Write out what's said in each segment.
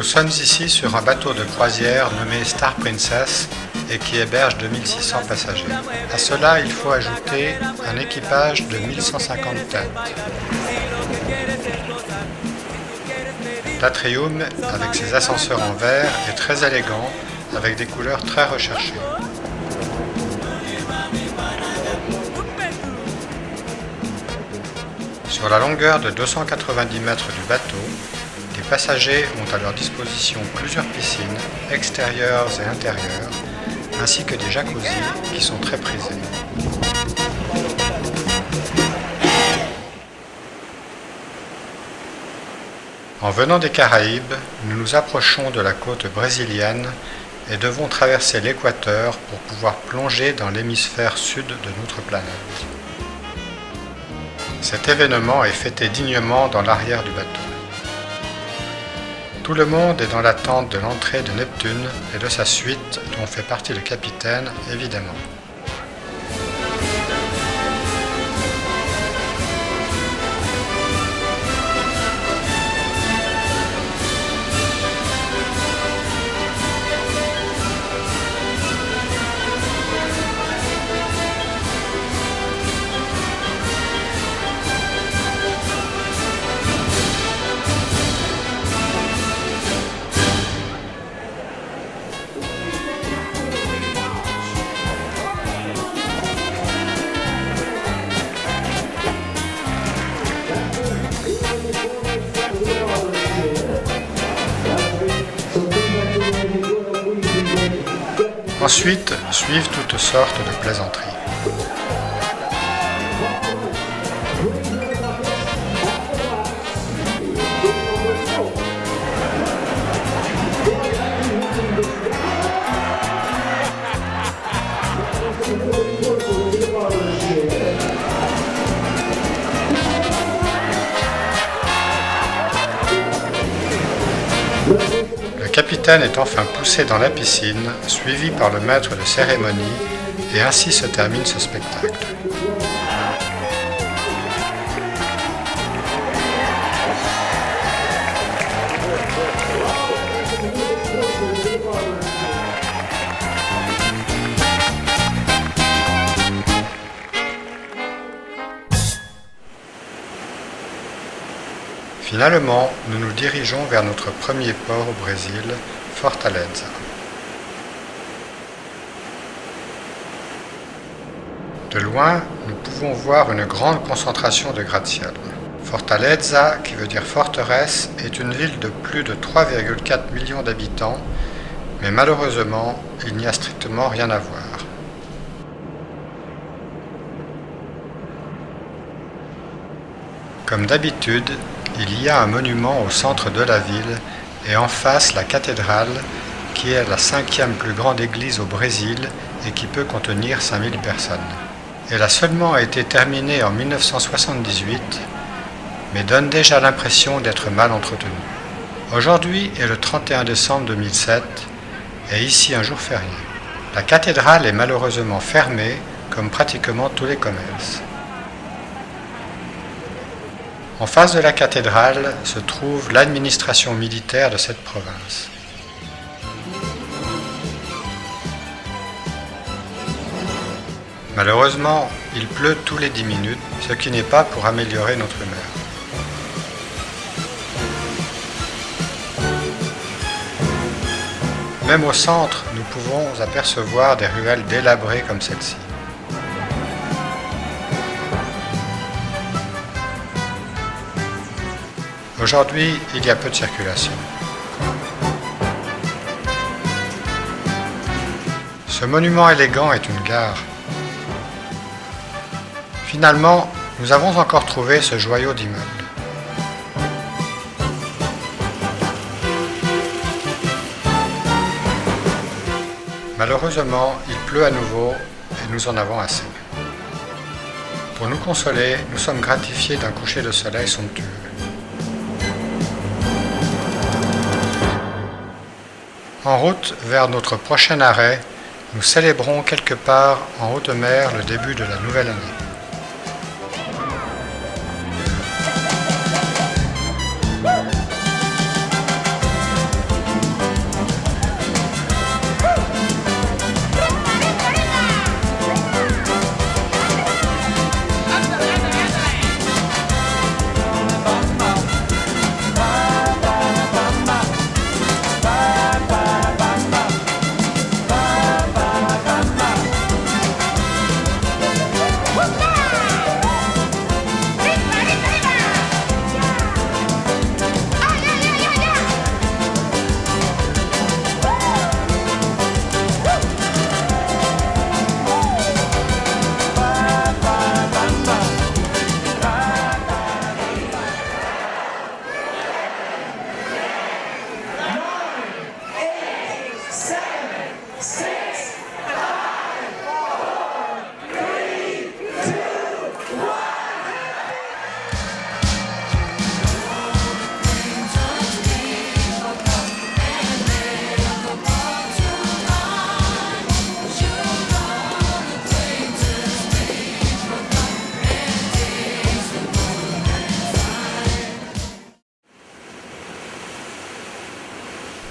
sommes ici sur un bateau de croisière nommé Star Princess et qui héberge 2600 passagers. À cela, il faut ajouter un équipage de 1150 têtes. L'Atrium, avec ses ascenseurs en verre, est très élégant, avec des couleurs très recherchées. Sur la longueur de 290 mètres du bateau, les passagers ont à leur disposition plusieurs piscines, extérieures et intérieures, ainsi que des jacuzzis qui sont très prisés. En venant des Caraïbes, nous nous approchons de la côte brésilienne et devons traverser l'équateur pour pouvoir plonger dans l'hémisphère sud de notre planète. Cet événement est fêté dignement dans l'arrière du bateau. Tout le monde est dans l'attente de l'entrée de Neptune et de sa suite, dont fait partie le capitaine, évidemment. Ensuite, suivent toutes sortes de plaisanteries. Le capitaine est enfin poussé dans la piscine, suivi par le maître de cérémonie, et ainsi se termine ce spectacle. Finalement, nous nous dirigeons vers notre premier port au Brésil, Fortaleza. De loin, nous pouvons voir une grande concentration de gratte-ciel. Fortaleza, qui veut dire forteresse, est une ville de plus de 3,4 millions d'habitants, mais malheureusement, il n'y a strictement rien à voir. Comme d'habitude, il y a un monument au centre de la ville et en face la cathédrale qui est la 5e plus grande église au Brésil et qui peut contenir 5000 personnes. Elle a seulement été terminée en 1978 mais donne déjà l'impression d'être mal entretenue. Aujourd'hui est le 31 décembre 2007 et ici un jour férié. La cathédrale est malheureusement fermée comme pratiquement tous les commerces. En face de la cathédrale se trouve l'administration militaire de cette province. Malheureusement, il pleut tous les 10 minutes, ce qui n'est pas pour améliorer notre humeur. Même au centre, nous pouvons apercevoir des ruelles délabrées comme celle-ci. Aujourd'hui, il y a peu de circulation. Ce monument élégant est une gare. Finalement, nous avons encore trouvé ce joyau d'immeuble. Malheureusement, il pleut à nouveau et nous en avons assez. Pour nous consoler, nous sommes gratifiés d'un coucher de soleil somptueux. En route vers notre prochain arrêt, nous célébrons quelque part en haute mer le début de la nouvelle année.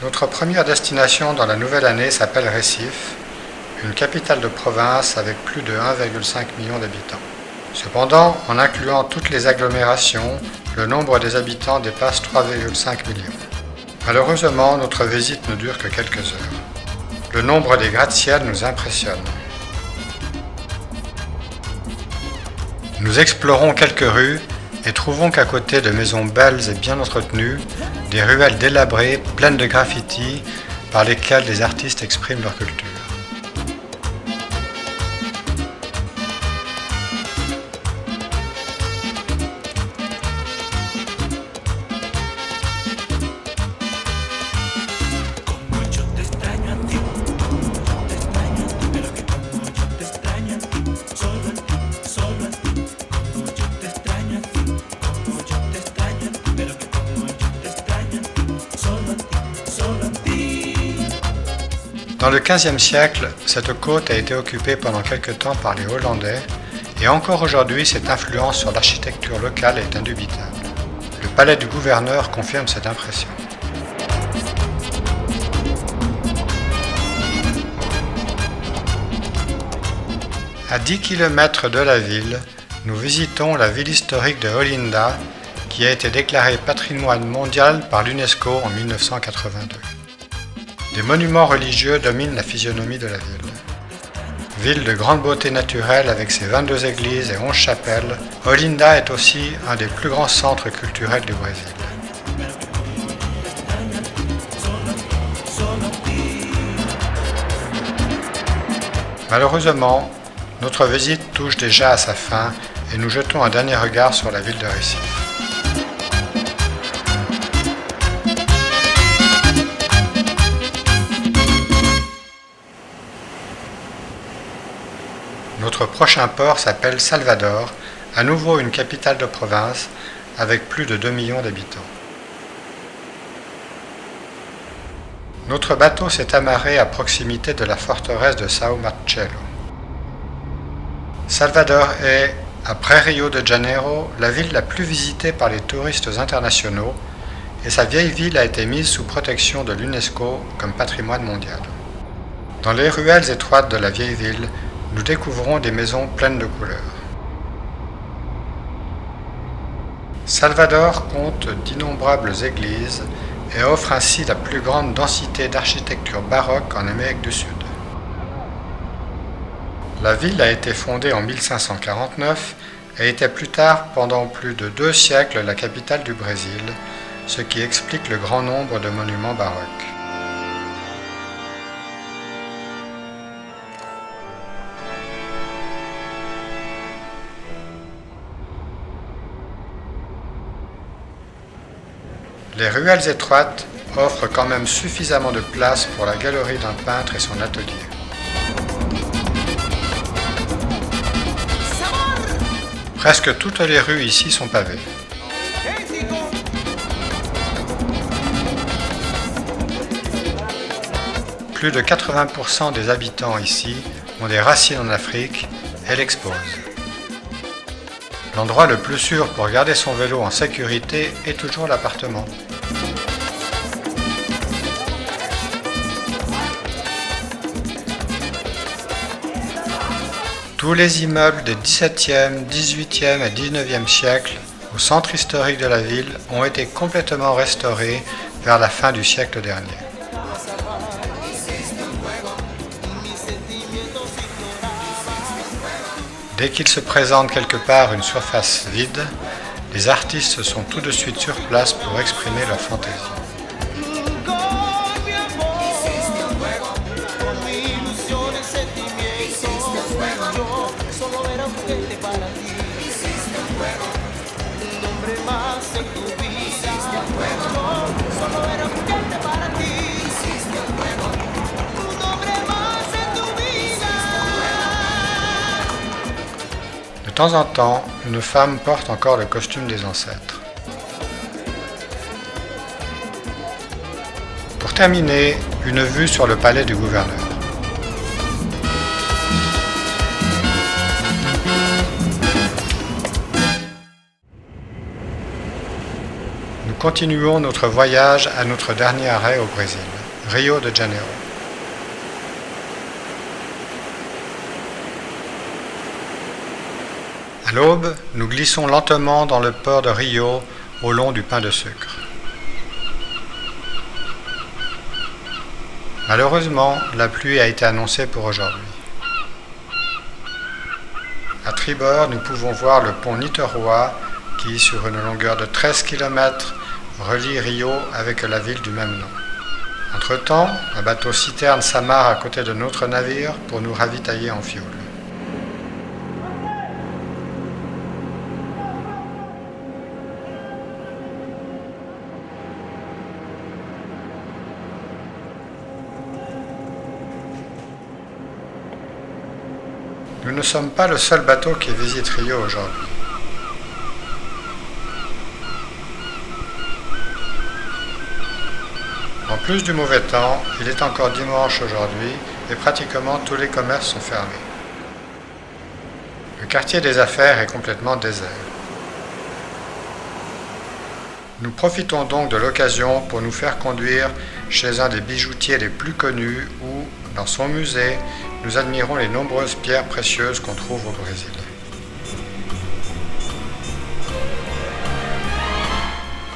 Notre première destination dans la nouvelle année s'appelle Recife, une capitale de province avec plus de 1,5 million d'habitants. Cependant, en incluant toutes les agglomérations, le nombre des habitants dépasse 3,5 millions. Malheureusement, notre visite ne dure que quelques heures. Le nombre des gratte-ciels nous impressionne. Nous explorons quelques rues et trouvons qu'à côté de maisons belles et bien entretenues, des ruelles délabrées pleines de graffitis par lesquels des artistes expriment leur culture. Dans le XVe siècle, cette côte a été occupée pendant quelque temps par les Hollandais et encore aujourd'hui cette influence sur l'architecture locale est indubitable. Le palais du gouverneur confirme cette impression. À 10 km de la ville, nous visitons la ville historique de Olinda qui a été déclarée patrimoine mondial par l'UNESCO en 1982. Des monuments religieux dominent la physionomie de la ville. Ville de grande beauté naturelle avec ses 22 églises et 11 chapelles, Olinda est aussi un des plus grands centres culturels du Brésil. Malheureusement, notre visite touche déjà à sa fin et nous jetons un dernier regard sur la ville de Recife. Notre prochain port s'appelle Salvador, à nouveau une capitale de province avec plus de 2 millions d'habitants. Notre bateau s'est amarré à proximité de la forteresse de São Marcelo. Salvador est, après Rio de Janeiro, la ville la plus visitée par les touristes internationaux et sa vieille ville a été mise sous protection de l'UNESCO comme patrimoine mondial. Dans les ruelles étroites de la vieille ville, nous découvrons des maisons pleines de couleurs. Salvador compte d'innombrables églises et offre ainsi la plus grande densité d'architecture baroque en Amérique du Sud. La ville a été fondée en 1549 et était plus tard, pendant plus de 2 siècles, la capitale du Brésil, ce qui explique le grand nombre de monuments baroques. Les ruelles étroites offrent quand même suffisamment de place pour la galerie d'un peintre et son atelier. Presque toutes les rues ici sont pavées. Plus de 80% des habitants ici ont des racines en Afrique et l'exposent. L'endroit le plus sûr pour garder son vélo en sécurité est toujours l'appartement. Tous les immeubles des XVIIe, XVIIIe et XIXe siècles au centre historique de la ville ont été complètement restaurés vers la fin du siècle dernier. Dès qu'il se présente quelque part une surface vide, les artistes sont tout de suite sur place pour exprimer leur fantaisie. De temps en temps, une femme porte encore le costume des ancêtres. Pour terminer, une vue sur le palais du gouverneur. Nous continuons notre voyage à notre dernier arrêt au Brésil, Rio de Janeiro. À l'aube, nous glissons lentement dans le port de Rio au long du pain de sucre. Malheureusement, la pluie a été annoncée pour aujourd'hui. À tribord, nous pouvons voir le pont Niterói qui, sur une longueur de 13 km, relie Rio avec la ville du même nom. Entre-temps, un bateau-citerne s'amarre à côté de notre navire pour nous ravitailler en fioul. Nous ne sommes pas le seul bateau qui visite Rio aujourd'hui. En plus du mauvais temps, il est encore dimanche aujourd'hui et pratiquement tous les commerces sont fermés. Le quartier des affaires est complètement désert. Nous profitons donc de l'occasion pour nous faire conduire chez un des bijoutiers les plus connus où, dans son musée, nous admirons les nombreuses pierres précieuses qu'on trouve au Brésil.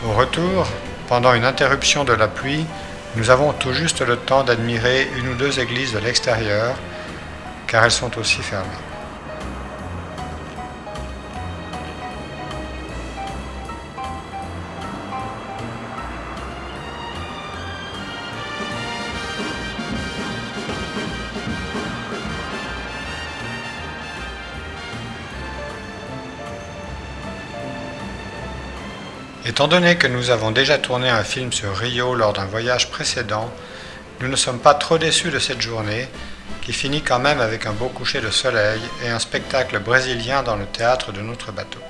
Au retour, pendant une interruption de la pluie, nous avons tout juste le temps d'admirer une ou deux églises de l'extérieur, car elles sont aussi fermées. Étant donné que nous avons déjà tourné un film sur Rio lors d'un voyage précédent, nous ne sommes pas trop déçus de cette journée, qui finit quand même avec un beau coucher de soleil et un spectacle brésilien dans le théâtre de notre bateau.